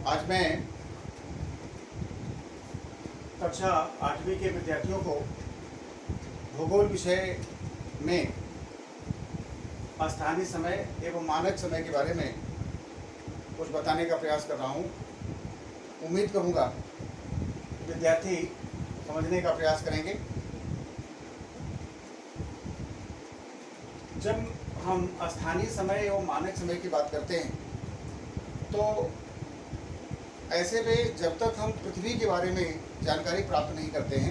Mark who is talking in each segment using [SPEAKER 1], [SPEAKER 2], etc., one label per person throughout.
[SPEAKER 1] आज मैं कक्षा 8वीं के विद्यार्थियों को भूगोल विषय में स्थानीय समय एवं मानक समय के बारे में कुछ बताने का प्रयास कर रहा हूँ। उम्मीद करूँगा विद्यार्थी समझने का प्रयास करेंगे। जब हम स्थानीय समय एवं मानक समय की बात करते हैं तो ऐसे में जब तक हम पृथ्वी के बारे में जानकारी प्राप्त नहीं करते हैं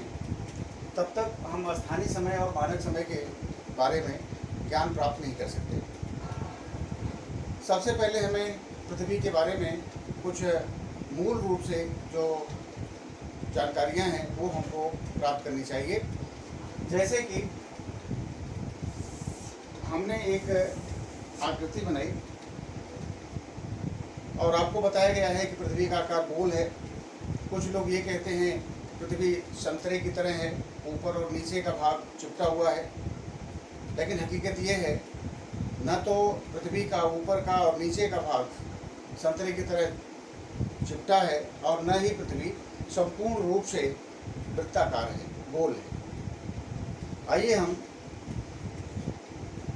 [SPEAKER 1] तब तक हम स्थानीय समय और मानक समय के बारे में ज्ञान प्राप्त नहीं कर सकते। सबसे पहले हमें पृथ्वी के बारे में कुछ मूल रूप से जो जानकारियां हैं वो हमको प्राप्त करनी चाहिए। जैसे कि हमने एक आकृति बनाई और आपको बताया गया है कि पृथ्वी का आकार गोल है। कुछ लोग ये कहते हैं पृथ्वी संतरे की तरह है, ऊपर और नीचे का भाग चिपटा हुआ है, लेकिन हकीकत ये है न तो पृथ्वी का ऊपर का और नीचे का भाग संतरे की तरह चिपटा है और न ही पृथ्वी संपूर्ण रूप से वृत्ताकार है, गोल है। आइए हम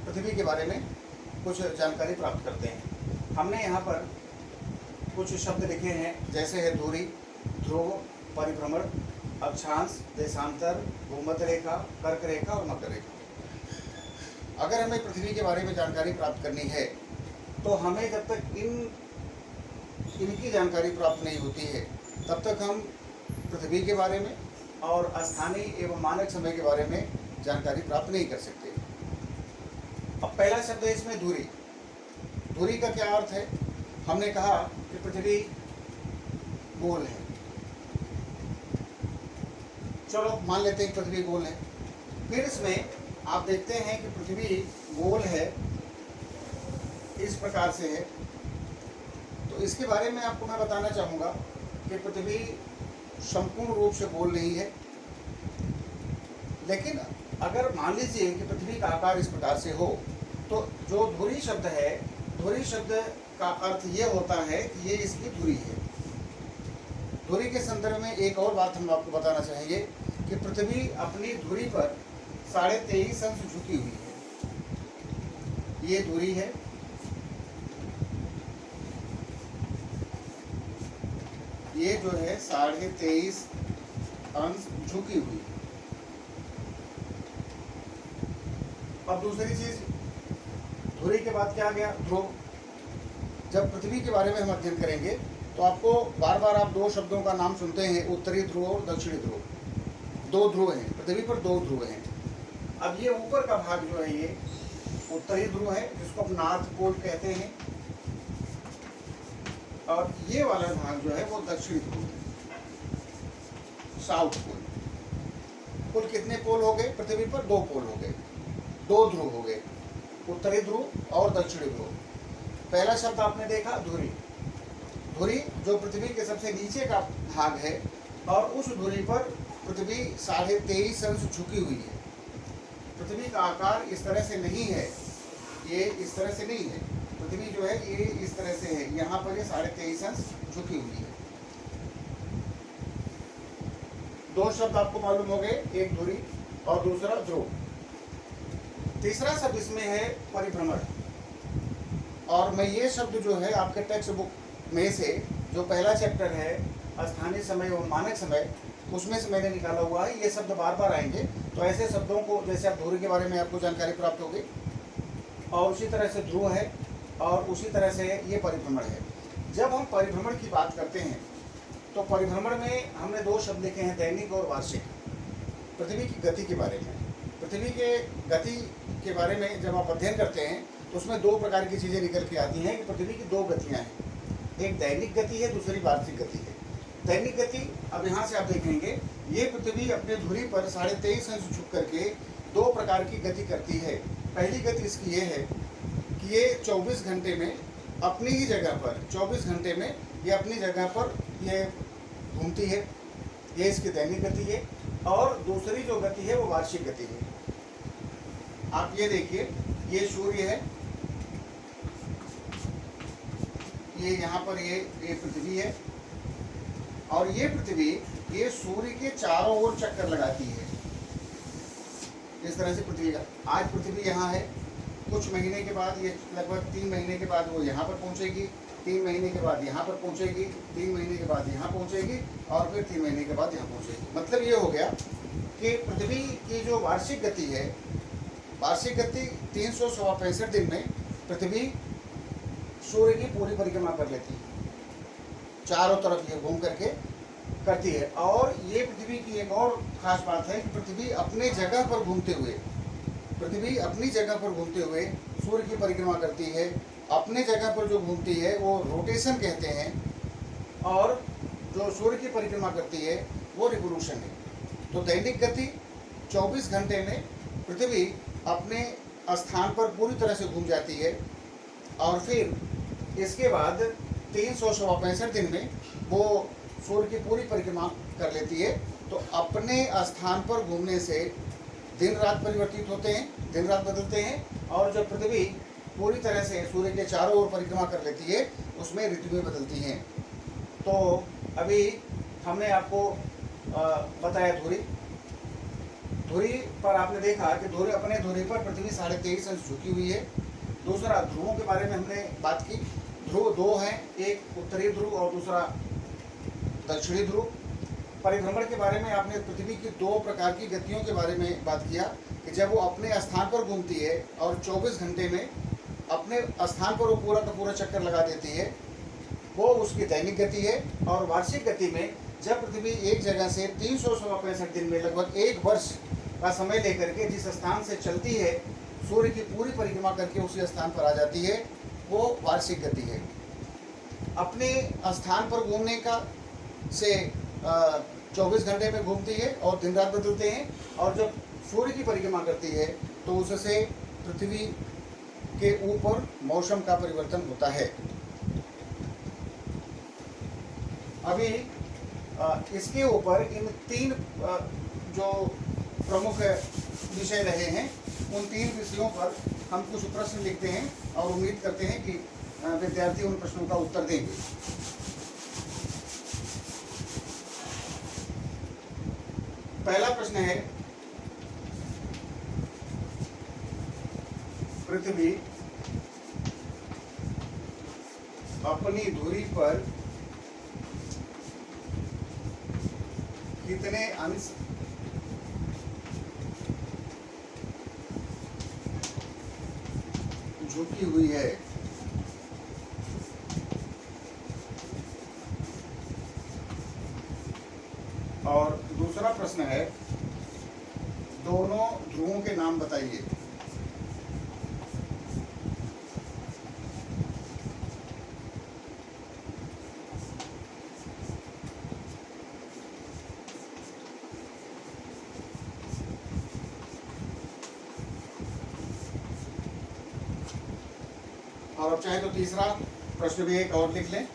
[SPEAKER 1] पृथ्वी के बारे में कुछ जानकारी प्राप्त करते हैं। हमने यहाँ पर कुछ शब्द लिखे हैं, जैसे है धुरी, ध्रुव, परिभ्रमण, अक्षांश, देशांतर, भूमध्य रेखा, कर्क रेखा और मकर रेखा। अगर हमें पृथ्वी के बारे में जानकारी प्राप्त करनी है तो हमें जब तक इनकी जानकारी प्राप्त नहीं होती है तब तक हम पृथ्वी के बारे में और स्थानीय एवं मानक समय के बारे में जानकारी प्राप्त नहीं कर सकते। अब पहला शब्द है इसमें धुरी। धुरी का क्या अर्थ है? हमने कहा कि पृथ्वी गोल है। चलो मान लेते हैं पृथ्वी गोल है। फिर इसमें आप देखते हैं कि पृथ्वी गोल है, इस प्रकार से है। तो इसके बारे में आपको मैं बताना चाहूँगा कि पृथ्वी संपूर्ण रूप से गोल नहीं है, लेकिन अगर मान लीजिए कि पृथ्वी का आकार इस प्रकार से हो तो जो धुरी शब्द है, धुरी शब्द का अर्थ ये होता है कि ये इसकी धुरी है। धुरी के संदर्भ में एक और बात हम आपको बताना चाहेंगे कि पृथ्वी अपनी धुरी पर 23.5 अंश झुकी हुई है। ये धुरी है, ये जो है 23.5 अंश झुकी हुई है। अब दूसरी चीज, धुरी के बाद क्या आ गया? ध्रुव। जब पृथ्वी के बारे में हम अध्ययन करेंगे तो आपको बार बार आप दो शब्दों का नाम सुनते हैं, उत्तरी ध्रुव और दक्षिणी ध्रुव। दो ध्रुव हैं पृथ्वी पर, दो ध्रुव हैं। अब ये ऊपर का भाग जो है ये उत्तरी ध्रुव है, जिसको हम नॉर्थ पोल कहते हैं, और ये वाला भाग जो है वो दक्षिणी ध्रुव है, साउथ पोल। कुल कितने पोल हो गए पृथ्वी पर? दो पोल हो गए, दो ध्रुव हो गए, उत्तरी ध्रुव और दक्षिणी ध्रुव। पहला शब्द आपने देखा धुरी। धुरी जो पृथ्वी के सबसे नीचे का भाग है और उस धुरी पर पृथ्वी 23.5 अंश झुकी हुई है। पृथ्वी का आकार इस तरह से नहीं है, ये इस तरह से नहीं है। पृथ्वी जो है ये इस तरह से है, यहाँ पर ये 23.5 अंश झुकी हुई है। दो शब्द आपको मालूम हो गए, एक धुरी और दूसरा ध्रुव। तीसरा शब्द इसमें है परिभ्रमण। और मैं ये शब्द जो है आपके टेक्स्ट बुक में से जो पहला चैप्टर है स्थानीय समय और मानक समय, उसमें से मैंने निकाला हुआ है। ये शब्द बार बार आएंगे, तो ऐसे शब्दों को, जैसे आप धुरी के बारे में आपको जानकारी प्राप्त होगी, और उसी तरह से ध्रुव है और उसी तरह से ये परिभ्रमण है। जब हम परिभ्रमण की बात करते हैं तो परिभ्रमण में हमने दो शब्द लिखे हैं, दैनिक और वार्षिक। पृथ्वी की गति के बारे में, पृथ्वी के गति के बारे में जब आप अध्ययन करते हैं तो उसमें दो प्रकार की चीज़ें निकल के आती हैं कि पृथ्वी की दो गतियां हैं, एक दैनिक गति है, दूसरी वार्षिक गति है। दैनिक गति, अब यहाँ से आप देखेंगे, ये पृथ्वी अपने धुरी पर 23.5 अंश झुक करके दो प्रकार की गति करती है। पहली गति इसकी ये है कि ये 24 घंटे में अपनी ही जगह पर, 24 घंटे में ये अपनी जगह पर ये घूमती है, ये इसकी दैनिक गति है। और दूसरी जो गति है वो वार्षिक गति है। आप ये देखिए, ये सूर्य है, ये यहाँ पर ये पृथ्वी है और ये पृथ्वी ये सूर्य के चारों ओर चक्कर लगाती है। इस तरह से पृथ्वी का आज पृथ्वी यहाँ है, कुछ महीने के बाद ये लगभग 3 महीने के बाद वो यहाँ पर पहुँचेगी, 3 महीने के बाद यहाँ पर पहुँचेगी, 3 महीने के बाद यहाँ पहुँचेगी और फिर 3 महीने के बाद यहाँ पहुँचेगी। मतलब ये हो गया कि पृथ्वी की जो वार्षिक गति है, वार्षिक गति 365 दिन में पृथ्वी सूर्य की पूरी परिक्रमा कर लेती है, चारों तरफ ये घूम करके करती है। और ये पृथ्वी की एक और खास बात है कि पृथ्वी अपने जगह पर घूमते हुए, पृथ्वी अपनी जगह पर घूमते हुए सूर्य की परिक्रमा करती है। अपने जगह पर जो घूमती है वो रोटेशन कहते हैं, और जो सूर्य की परिक्रमा करती है वो रिवोल्यूशन है। तो दैनिक गति 24 घंटे में पृथ्वी अपने स्थान पर पूरी तरह से घूम जाती है, और फिर इसके बाद 365 दिन में वो सूर्य की पूरी परिक्रमा कर लेती है। तो अपने स्थान पर घूमने से दिन रात परिवर्तित होते हैं, दिन रात बदलते हैं, और जब पृथ्वी पूरी तरह से सूर्य के चारों ओर परिक्रमा कर लेती है उसमें ऋतुएं बदलती हैं। तो अभी हमने आपको बताया धुरी पर आपने देखा कि धुरी अपने धुरी पर पृथ्वी 23.5 अंश झुकी हुई है। दूसरा, ध्रुवों के बारे में हमने बात की। ध्रुव 2 हैं, एक उत्तरी ध्रुव और दूसरा दक्षिणी ध्रुव। परिभ्रमण के बारे में आपने पृथ्वी की 2 प्रकार की गतियों के बारे में बात किया कि जब वो अपने स्थान पर घूमती है और 24 घंटे में अपने स्थान पर वो पूरा का पूरा चक्कर लगा देती है, वो उसकी दैनिक गति है। और वार्षिक गति में जब पृथ्वी एक जगह से 365 दिन में लगभग 1 वर्ष का समय लेकर के जिस स्थान से चलती है, सूर्य की पूरी परिक्रमा करके उसी स्थान पर आ जाती है, वो वार्षिक गति है। अपने स्थान पर घूमने का से 24 घंटे में घूमती है और दिन रात बदलते हैं, और जब सूर्य की परिक्रमा करती है तो उससे पृथ्वी के ऊपर मौसम का परिवर्तन होता है। अभी इसके ऊपर इन 3 जो प्रमुख विषय रहे हैं, उन 3 विषयों पर हम कुछ प्रश्न लिखते हैं और उम्मीद करते हैं कि विद्यार्थी उन प्रश्नों का उत्तर देंगे। पहला प्रश्न है, पृथ्वी अपनी धुरी पर कितने अंश झुकी हुई है? और दूसरा प्रश्न है, दोनों ध्रुवों के नाम बताइए। और अब चाहे तो तीसरा प्रश्न भी एक और लिख लें।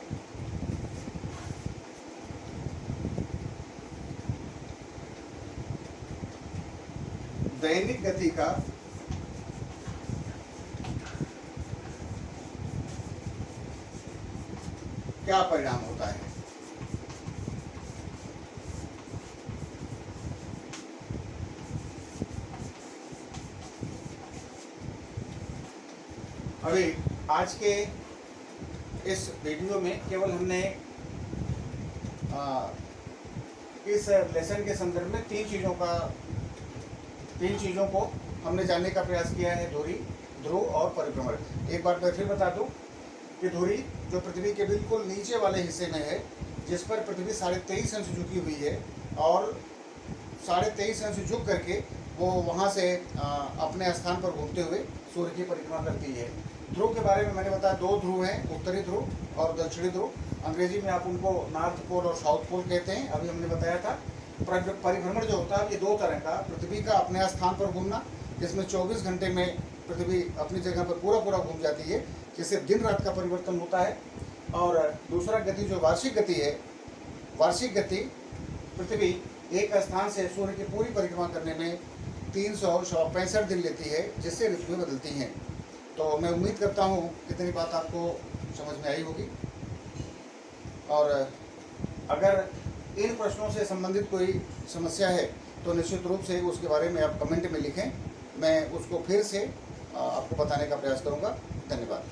[SPEAKER 1] दैनिक गति का क्या परिणाम होता है? अभी आज के इस वीडियो में केवल हमने इस लेसन के संदर्भ में 3 चीज़ों को हमने जानने का प्रयास किया है, धुरी, ध्रुव और परिभ्रमण। एक बार मैं फिर बता दूं कि धुरी जो पृथ्वी के बिल्कुल नीचे वाले हिस्से में है, जिस पर पृथ्वी 23.5 अंश झुकी हुई है, और 23.5 अंश झुक करके वो वहाँ से अपने स्थान पर घूमते हुए सूर्य की परिक्रमा करती है। ध्रुव के बारे में मैंने बताया 2 ध्रुव हैं, उत्तरी ध्रुव और दक्षिणी ध्रुव। अंग्रेजी में आप उनको नॉर्थ पोल और साउथ पोल कहते हैं। अभी हमने बताया था परिभ्रमण जो होता है ये 2 तरह का, पृथ्वी का अपने स्थान पर घूमना, जिसमें 24 घंटे में पृथ्वी अपनी जगह पर पूरा घूम जाती है, जिससे दिन रात का परिवर्तन होता है। और दूसरा गति जो वार्षिक गति है, वार्षिक गति पृथ्वी एक स्थान से सूर्य की पूरी परिक्रमा करने में 365 दिन लेती है, जिससे ऋतुएं बदलती हैं। तो मैं उम्मीद करता हूँ इतनी बात आपको समझ में आई होगी। और अगर इन प्रश्नों से संबंधित कोई समस्या है तो निश्चित रूप से उसके बारे में आप कमेंट में लिखें, मैं उसको फिर से आपको बताने का प्रयास करूँगा। धन्यवाद।